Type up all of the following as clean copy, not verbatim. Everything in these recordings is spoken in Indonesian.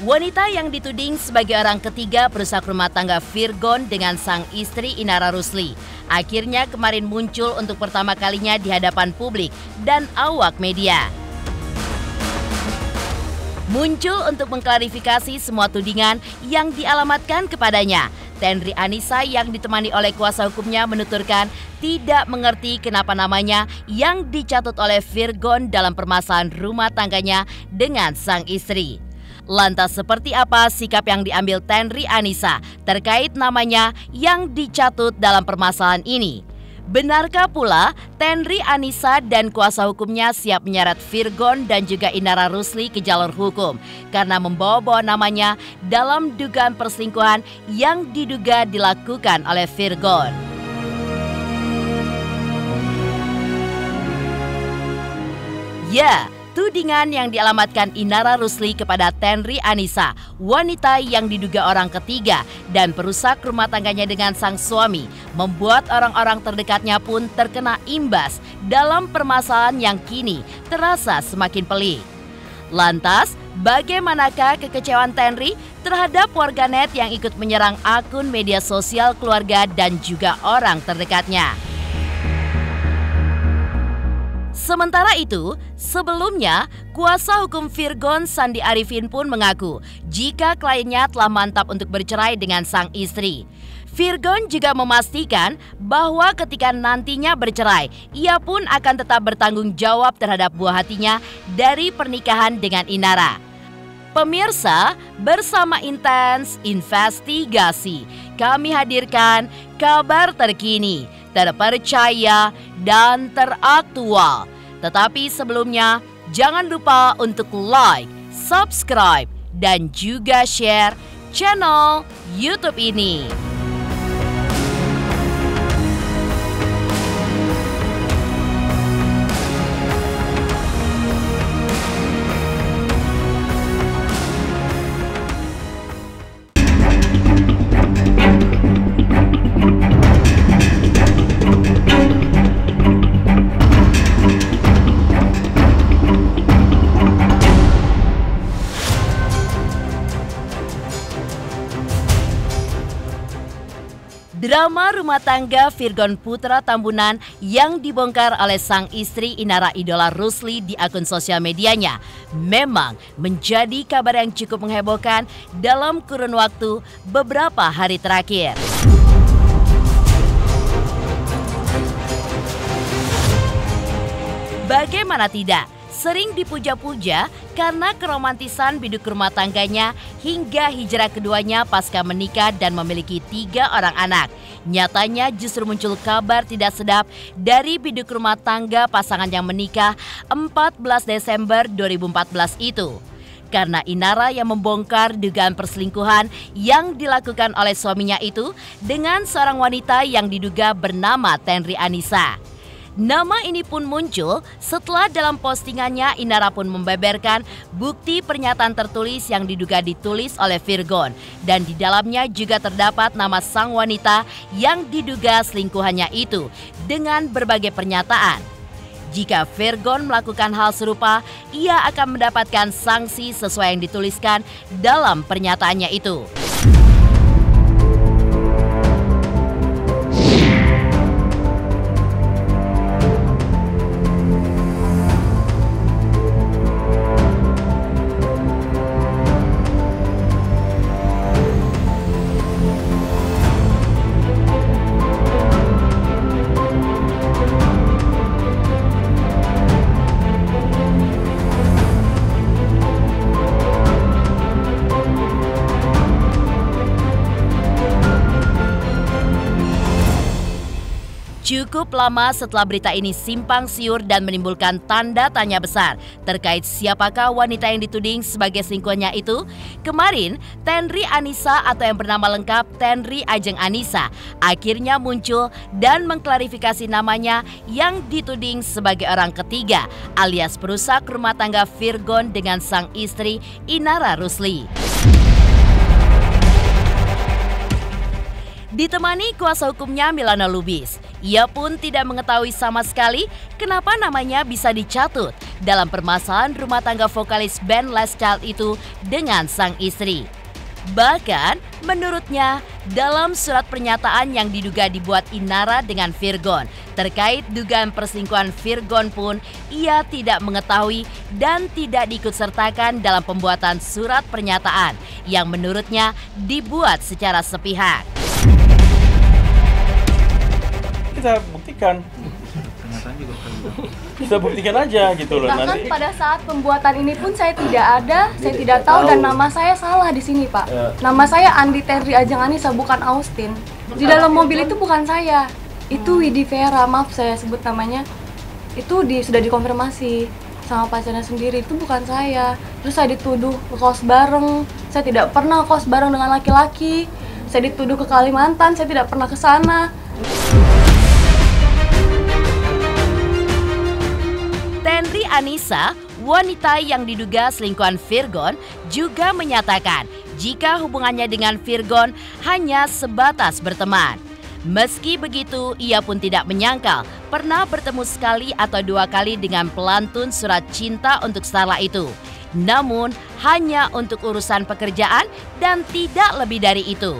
Wanita yang dituding sebagai orang ketiga perusak rumah tangga Virgon dengan sang istri Inara Rusli akhirnya kemarin muncul untuk pertama kalinya di hadapan publik dan awak media. Muncul untuk mengklarifikasi semua tudingan yang dialamatkan kepadanya. Tenri Anissa yang ditemani oleh kuasa hukumnya menuturkan tidak mengerti kenapa namanya yang dicatut oleh Virgon dalam permasalahan rumah tangganya dengan sang istri. Lantas seperti apa sikap yang diambil Tenri Anissa terkait namanya yang dicatut dalam permasalahan ini? Benarkah pula Tenri Anissa dan kuasa hukumnya siap menyeret Virgon dan juga Inara Rusli ke jalur hukum karena membawa-bawa namanya dalam dugaan perselingkuhan yang diduga dilakukan oleh Virgon? Ya, tudingan yang dialamatkan Inara Rusli kepada Tenri Anissa, wanita yang diduga orang ketiga dan perusak rumah tangganya dengan sang suami, membuat orang-orang terdekatnya pun terkena imbas dalam permasalahan yang kini terasa semakin pelik. Lantas, bagaimanakah kekecewaan Tenri terhadap warganet yang ikut menyerang akun media sosial keluarga dan juga orang terdekatnya? Sementara itu, sebelumnya kuasa hukum Virgon Sandi Arifin pun mengaku jika kliennya telah mantap untuk bercerai dengan sang istri. Virgon juga memastikan bahwa ketika nantinya bercerai, ia pun akan tetap bertanggung jawab terhadap buah hatinya dari pernikahan dengan Inara. Pemirsa, bersama Intens Investigasi, kami hadirkan kabar terkini, terpercaya, dan teraktual. Tetapi sebelumnya, jangan lupa untuk like, subscribe, dan juga share channel YouTube ini. Drama rumah tangga Virgon Putra Tambunan yang dibongkar oleh sang istri Inara Idola Rusli di akun sosial medianya memang menjadi kabar yang cukup menghebohkan dalam kurun waktu beberapa hari terakhir. Bagaimana tidak? Sering dipuja-puja karena keromantisan biduk rumah tangganya hingga hijrah keduanya pasca menikah dan memiliki 3 orang anak. Nyatanya justru muncul kabar tidak sedap dari biduk rumah tangga pasangan yang menikah 14 Desember 2014 itu. Karena Inara yang membongkar dugaan perselingkuhan yang dilakukan oleh suaminya itu dengan seorang wanita yang diduga bernama Tenri Anissa. Nama ini pun muncul setelah dalam postingannya Inara pun membeberkan bukti pernyataan tertulis yang diduga ditulis oleh Virgon dan di dalamnya juga terdapat nama sang wanita yang diduga selingkuhannya itu dengan berbagai pernyataan. Jika Virgon melakukan hal serupa, ia akan mendapatkan sanksi sesuai yang dituliskan dalam pernyataannya itu. Cukup lama setelah berita ini simpang siur dan menimbulkan tanda tanya besar terkait siapakah wanita yang dituding sebagai selingkuhannya itu, kemarin Tenri Anissa atau yang bernama lengkap Tenri Ajeng Anissa akhirnya muncul dan mengklarifikasi namanya yang dituding sebagai orang ketiga alias perusak rumah tangga Virgon dengan sang istri Inara Rusli. Ditemani kuasa hukumnya Milana Lubis, ia pun tidak mengetahui sama sekali kenapa namanya bisa dicatut dalam permasalahan rumah tangga vokalis band Last Child itu dengan sang istri. Bahkan, menurutnya, dalam surat pernyataan yang diduga dibuat Inara dengan Virgon terkait dugaan perselingkuhan Virgon pun ia tidak mengetahui dan tidak diikutsertakan dalam pembuatan surat pernyataan yang menurutnya dibuat secara sepihak. Kita buktikan. Kita buktikan aja gitu loh. Bahkan nanti. pada saat pembuatan ini pun saya tidak ada, saya tidak tahu dan nama saya salah di sini, Pak. Ya. Nama saya Andi Terry Ajeng Anissa, bukan Austin. Di dalam mobil itu bukan saya, itu Widi Vera, maaf saya sebut namanya. Itu sudah dikonfirmasi sama pacarnya sendiri, itu bukan saya. Terus saya dituduh kos bareng, saya tidak pernah kos bareng dengan laki-laki. Saya dituduh ke Kalimantan, saya tidak pernah ke sana. Tenri Anissa, wanita yang diduga selingkuhan Virgon, juga menyatakan jika hubungannya dengan Virgon hanya sebatas berteman. Meski begitu, ia pun tidak menyangkal pernah bertemu sekali atau dua kali dengan pelantun surat cinta untuk Starla itu. Namun, hanya untuk urusan pekerjaan dan tidak lebih dari itu.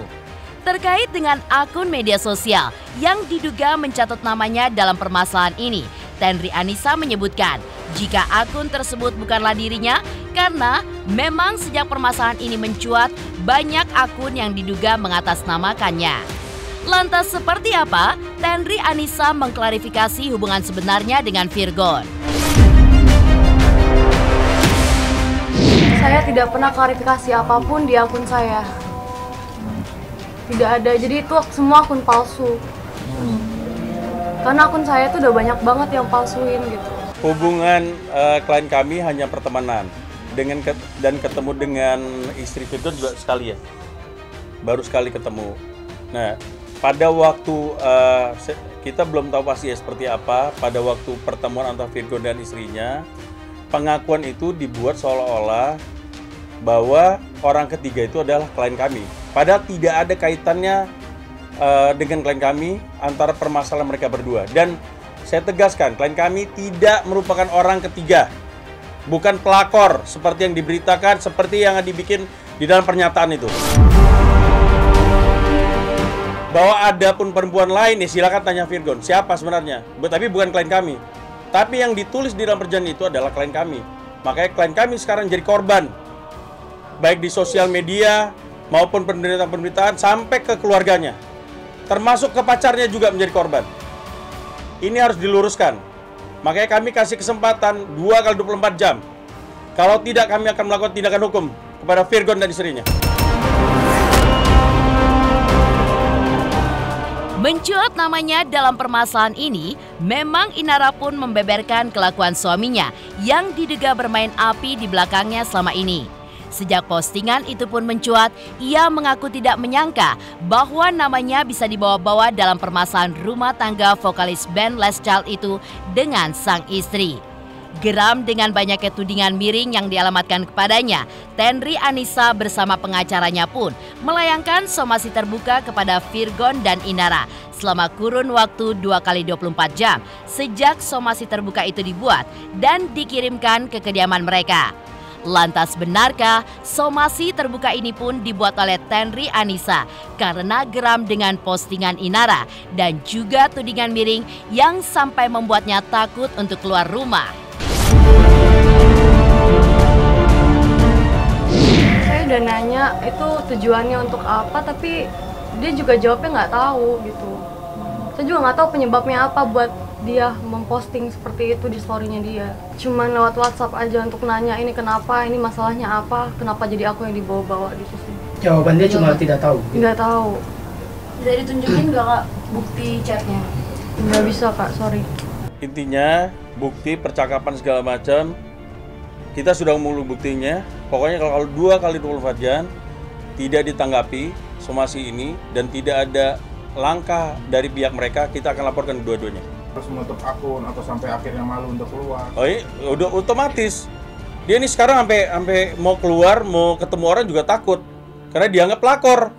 Terkait dengan akun media sosial yang diduga mencatut namanya dalam permasalahan ini, Tenri Anissa menyebutkan jika akun tersebut bukanlah dirinya karena memang sejak permasalahan ini mencuat banyak akun yang diduga mengatasnamakannya. Lantas seperti apa Tenri Anissa mengklarifikasi hubungan sebenarnya dengan Virgon? Saya tidak pernah klarifikasi apapun di akun saya. Tidak ada, jadi itu semua akun palsu. Karena akun saya tuh udah banyak banget yang palsuin gitu. Hubungan klien kami hanya pertemanan dan ketemu dengan istri Virgon juga sekali ya. Baru sekali ketemu. Nah, pada waktu kita belum tahu pasti ya seperti apa, pada waktu pertemuan antara Virgon dan istrinya, pengakuan itu dibuat seolah-olah bahwa orang ketiga itu adalah klien kami. Padahal tidak ada kaitannya dengan klien kami antara permasalahan mereka berdua. Dan saya tegaskan, klien kami tidak merupakan orang ketiga. Bukan pelakor seperti yang diberitakan, seperti yang dibikin di dalam pernyataan itu. Bahwa ada pun perempuan lain, ya silakan tanya Virgon, siapa sebenarnya. Tapi bukan klien kami. Tapi yang ditulis di dalam perjanjian itu adalah klien kami. Makanya klien kami sekarang jadi korban. Baik di sosial media maupun pemberitaan-pemberitaan sampai ke keluarganya. Termasuk ke pacarnya juga menjadi korban. Ini harus diluruskan. Makanya kami kasih kesempatan 2x24 jam. Kalau tidak, kami akan melakukan tindakan hukum kepada Virgon dan istrinya. Mencuat namanya dalam permasalahan ini, memang Inara pun membeberkan kelakuan suaminya yang diduga bermain api di belakangnya selama ini. Sejak postingan itu pun mencuat, ia mengaku tidak menyangka bahwa namanya bisa dibawa-bawa dalam permasalahan rumah tangga vokalis band Last Child itu dengan sang istri. Geram dengan banyaknya tudingan miring yang dialamatkan kepadanya, Tenri Anissa bersama pengacaranya pun melayangkan somasi terbuka kepada Virgon dan Inara selama kurun waktu 2x24 jam sejak somasi terbuka itu dibuat dan dikirimkan ke kediaman mereka. Lantas benarkah somasi terbuka ini pun dibuat oleh Tenri Anissa karena geram dengan postingan Inara dan juga tudingan miring yang sampai membuatnya takut untuk keluar rumah? Saya udah nanya itu tujuannya untuk apa, tapi dia juga jawabnya nggak tahu gitu. Saya juga nggak tahu penyebabnya apa buat dia memposting seperti itu di story-nya dia. Cuman lewat WhatsApp aja untuk nanya ini kenapa, ini masalahnya apa, kenapa jadi aku yang dibawa-bawa di situ. Jawaban dia cuma tidak tahu. Nggak tahu. Bisa ditunjukin nggak Kak bukti chatnya? Nggak bisa Kak, sorry. Intinya bukti percakapan segala macam kita sudah mengumpulkan buktinya. Pokoknya kalau 2x24 jam tidak ditanggapi somasi ini dan tidak ada langkah dari pihak mereka, kita akan laporkan dua-duanya. Terus menutup akun atau sampai akhirnya malu untuk keluar. Oh iya, udah otomatis. Dia ini sekarang sampai mau keluar, mau ketemu orang juga takut. Karena dianggap pelakor.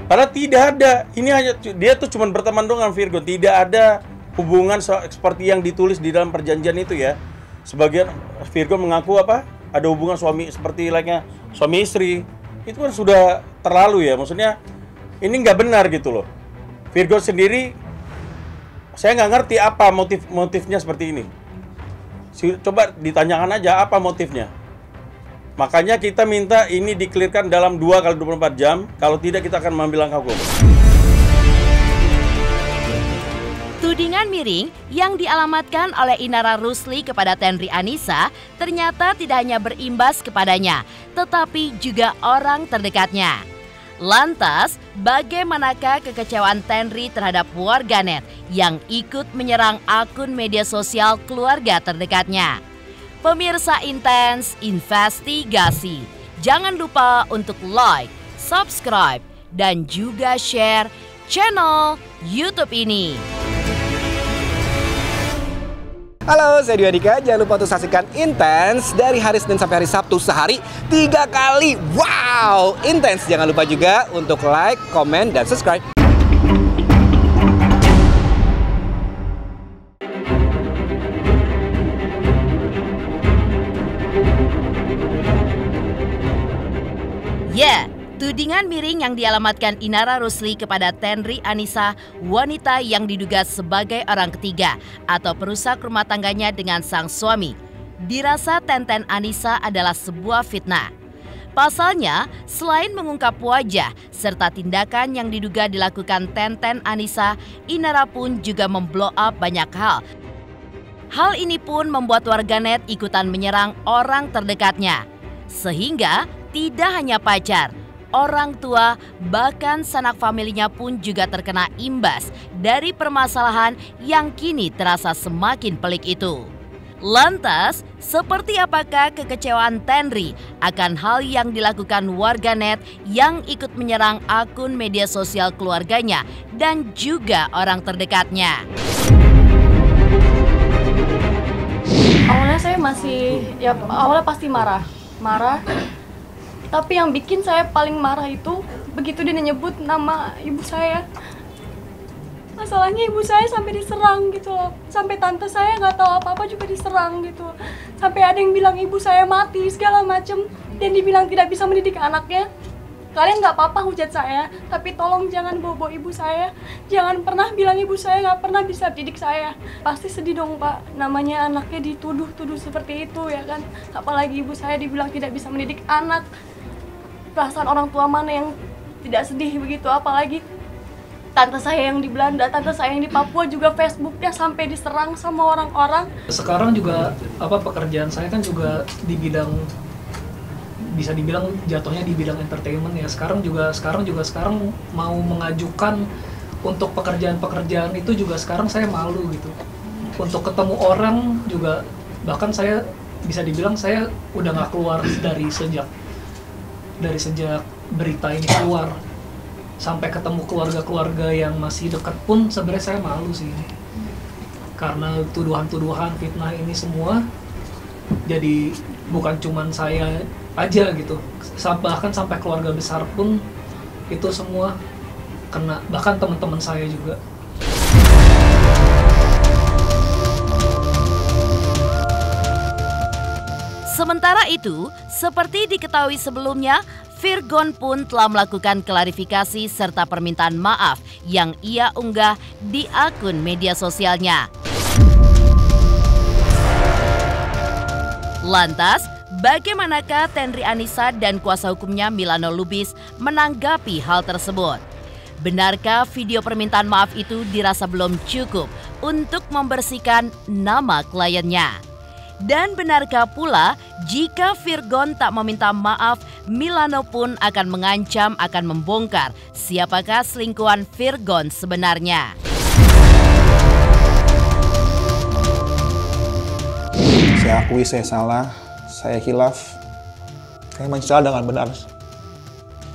Padahal tidak ada. Ini hanya dia tuh cuma berteman doang dengan Virgon. Tidak ada hubungan seperti yang ditulis di dalam perjanjian itu ya. Sebagian Virgon mengaku apa? Ada hubungan suami seperti lainnya suami istri. Itu kan sudah terlalu ya. Maksudnya ini nggak benar gitu loh. Virgon sendiri, saya nggak ngerti apa motifnya seperti ini. Coba ditanyakan aja apa motifnya. Makanya kita minta ini dikelirkan dalam 2x24 jam. Kalau tidak kita akan mengambil langkah hukum. Tudingan miring yang dialamatkan oleh Inara Rusli kepada Tenri Anissa ternyata tidak hanya berimbas kepadanya, tetapi juga orang terdekatnya. Lantas, bagaimanakah kekecewaan Tenri terhadap warganet yang ikut menyerang akun media sosial keluarga terdekatnya? Pemirsa Intens Investigasi, jangan lupa untuk like, subscribe, dan juga share channel YouTube ini. Halo, saya Dwi Andika. Jangan lupa untuk saksikan Intens dari hari Senin sampai hari Sabtu sehari 3 kali. Wow, Intens. Jangan lupa juga untuk like, komen, dan subscribe. Ya, tudingan miring yang dialamatkan Inara Rusli kepada Tenri Anissa, wanita yang diduga sebagai orang ketiga atau perusak rumah tangganya dengan sang suami, dirasa Tenten Anissa adalah sebuah fitnah. Pasalnya, selain mengungkap wajah serta tindakan yang diduga dilakukan Tenten Anissa, Inara pun juga memblow up banyak hal. Hal ini pun membuat warganet ikutan menyerang orang terdekatnya. Sehingga tidak hanya pacar, orang tua, bahkan sanak familinya pun juga terkena imbas dari permasalahan yang kini terasa semakin pelik itu. Lantas, seperti apakah kekecewaan Tenri akan hal yang dilakukan warganet yang ikut menyerang akun media sosial keluarganya dan juga orang terdekatnya? Awalnya saya awalnya pasti marah. Tapi yang bikin saya paling marah itu begitu dia nyebut nama ibu saya. Masalahnya ibu saya sampai diserang gitu loh. Sampai tante saya nggak tahu apa-apa juga diserang gitu. Sampai ada yang bilang ibu saya mati segala macem. Dan dibilang tidak bisa mendidik anaknya. Kalian nggak apa-apa hujat saya, tapi tolong jangan bawa ibu saya. Jangan pernah bilang ibu saya nggak pernah bisa didik saya. Pasti sedih dong Pak, namanya anaknya dituduh-tuduh seperti itu ya kan. Apalagi ibu saya dibilang tidak bisa mendidik anak. Perasaan orang tua mana yang tidak sedih begitu, apalagi tante saya yang di Belanda, tante saya yang di Papua juga Facebooknya sampai diserang sama orang-orang. Sekarang juga pekerjaan saya kan juga di bidang, bisa dibilang jatuhnya di bidang entertainment ya. Sekarang mau mengajukan untuk pekerjaan itu juga sekarang saya malu gitu. Untuk ketemu orang juga, bahkan saya bisa dibilang saya udah nggak keluar dari sejak berita ini keluar sampai ketemu keluarga-keluarga yang masih dekat pun sebenarnya saya malu sih, karena tuduhan-tuduhan fitnah ini semua jadi bukan cuman saya aja gitu, bahkan sampai keluarga besar pun itu semua kena, bahkan teman-teman saya juga. Sementara itu, seperti diketahui sebelumnya, Virgon pun telah melakukan klarifikasi serta permintaan maaf yang ia unggah di akun media sosialnya. Lantas, bagaimanakah Tenri Anissa dan kuasa hukumnya Milano Lubis menanggapi hal tersebut? Benarkah video permintaan maaf itu dirasa belum cukup untuk membersihkan nama kliennya? Dan benarkah pula jika Virgon tak meminta maaf, Milano pun akan mengancam akan membongkar siapakah selingkuhan Virgon sebenarnya? Saya akui saya salah, saya khilaf. Saya mencela dengan benar.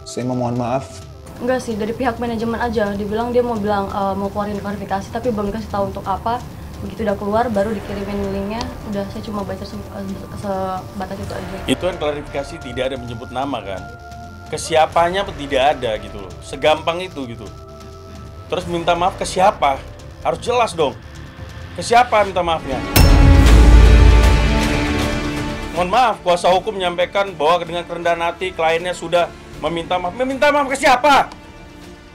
Saya memohon maaf. Enggak sih, dari pihak manajemen aja. Dibilang dia mau keluarin klarifikasi, tapi belum dikasih tahu untuk apa. Begitu udah keluar, baru dikirimin linknya. Udah, saya cuma baca sebatas itu aja. Itu kan klarifikasi tidak ada menyebut nama kan? Kesiapannya tidak ada gitu loh. Segampang itu gitu. Terus minta maaf ke siapa? Harus jelas dong. Ke siapa minta maafnya? Mohon maaf, kuasa hukum menyampaikan bahwa dengan kerendahan hati kliennya sudah meminta maaf. Meminta maaf ke siapa?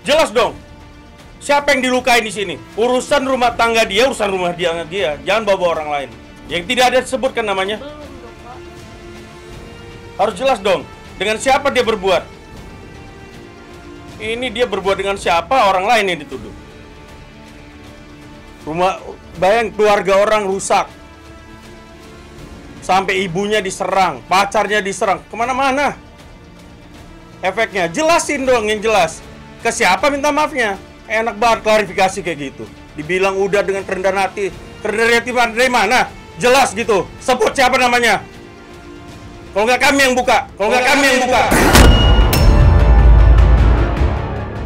Jelas dong. Siapa yang dilukai di sini? Urusan rumah tangga dia, urusan rumah dia. Jangan bawa orang lain. Yang tidak ada disebutkan namanya. Harus jelas dong. Dengan siapa dia berbuat? Ini dia berbuat dengan siapa? Orang lain yang dituduh. Bayang keluarga orang rusak. Sampai ibunya diserang, pacarnya diserang, kemana-mana. Efeknya, jelasin dong yang jelas. Ke siapa minta maafnya? Enak banget klarifikasi kayak gitu. Dibilang udah dengan kerendahan hati. Kerendahan hati dari mana? Jelas gitu. Sebut siapa namanya. Kalau nggak kami yang buka.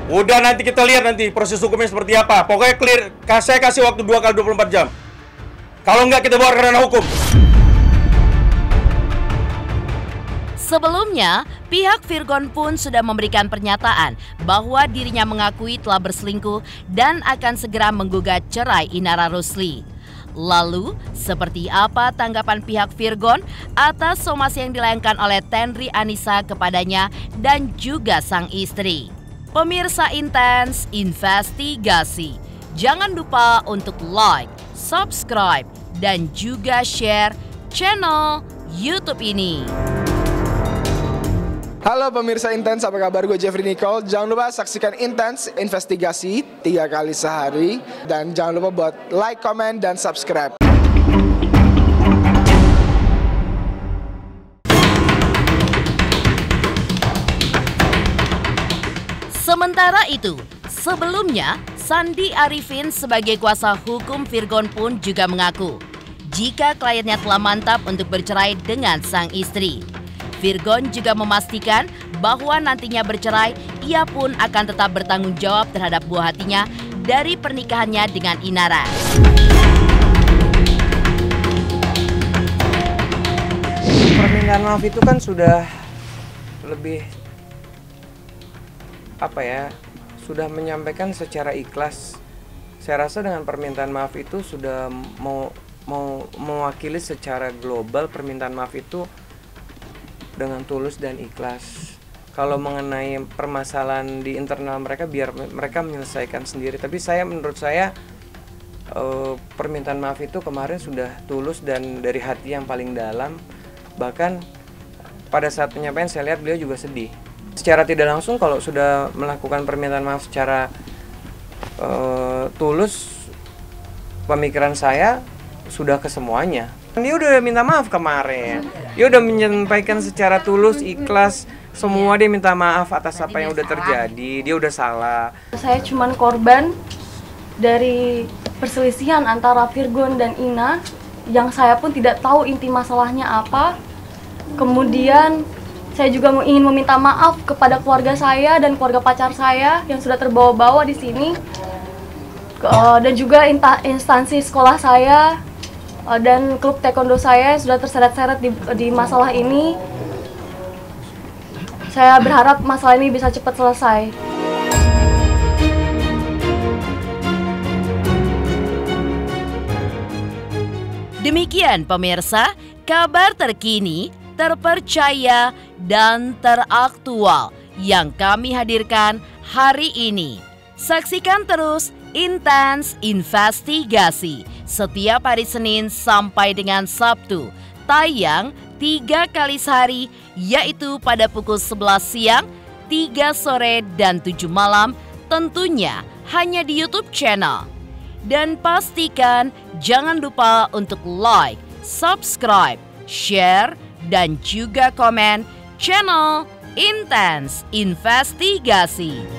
Udah, nanti kita lihat nanti proses hukumnya seperti apa. Pokoknya clear. Saya kasih waktu 2 kali 24 jam. Kalau nggak, kita bawa ke ranah hukum. Sebelumnya, pihak Virgon pun sudah memberikan pernyataan bahwa dirinya mengakui telah berselingkuh dan akan segera menggugat cerai Inara Rusli. Lalu, seperti apa tanggapan pihak Virgon atas somasi yang dilayangkan oleh Tenri Anissa kepadanya dan juga sang istri? Pemirsa Intens Investigasi, jangan lupa untuk like, subscribe, dan juga share channel YouTube ini. Halo pemirsa Intens, apa kabar? Gue Jeffrey Nicole. Jangan lupa saksikan Intens Investigasi 3 kali sehari. Dan jangan lupa buat like, comment, dan subscribe. Sementara itu, sebelumnya Sandi Arifin sebagai kuasa hukum Virgon pun juga mengaku jika kliennya telah mantap untuk bercerai dengan sang istri. Virgon juga memastikan bahwa nantinya bercerai, ia pun akan tetap bertanggung jawab terhadap buah hatinya dari pernikahannya dengan Inara. Permintaan maaf itu kan sudah lebih sudah menyampaikan secara ikhlas. Saya rasa dengan permintaan maaf itu sudah mau mewakili secara global permintaan maaf itu dengan tulus dan ikhlas. Kalau mengenai permasalahan di internal mereka, biar mereka menyelesaikan sendiri. Tapi menurut saya permintaan maaf itu kemarin sudah tulus dan dari hati yang paling dalam. Bahkan pada saat penyampaian saya lihat beliau juga sedih. Secara tidak langsung kalau sudah melakukan permintaan maaf secara tulus, pemikiran saya sudah ke semuanya. Dia udah minta maaf kemarin. Dia udah menyampaikan secara tulus, ikhlas. Semua dia minta maaf atas apa yang udah terjadi. Dia udah salah. Saya cuman korban dari perselisihan antara Virgon dan Ina yang saya pun tidak tahu inti masalahnya apa. Kemudian saya juga ingin meminta maaf kepada keluarga saya dan keluarga pacar saya yang sudah terbawa-bawa di sini. Dan juga instansi sekolah saya dan klub taekwondo saya sudah terseret-seret di masalah ini. Saya berharap masalah ini bisa cepat selesai. Demikian pemirsa, kabar terkini, terpercaya, dan teraktual yang kami hadirkan hari ini. Saksikan terus Intens Investigasi setiap hari Senin sampai dengan Sabtu, tayang 3 kali sehari, yaitu pada pukul 11 siang, 3 sore, dan 7 malam, tentunya hanya di YouTube channel. Dan pastikan jangan lupa untuk like, subscribe, share, dan juga komen channel Intens Investigasi.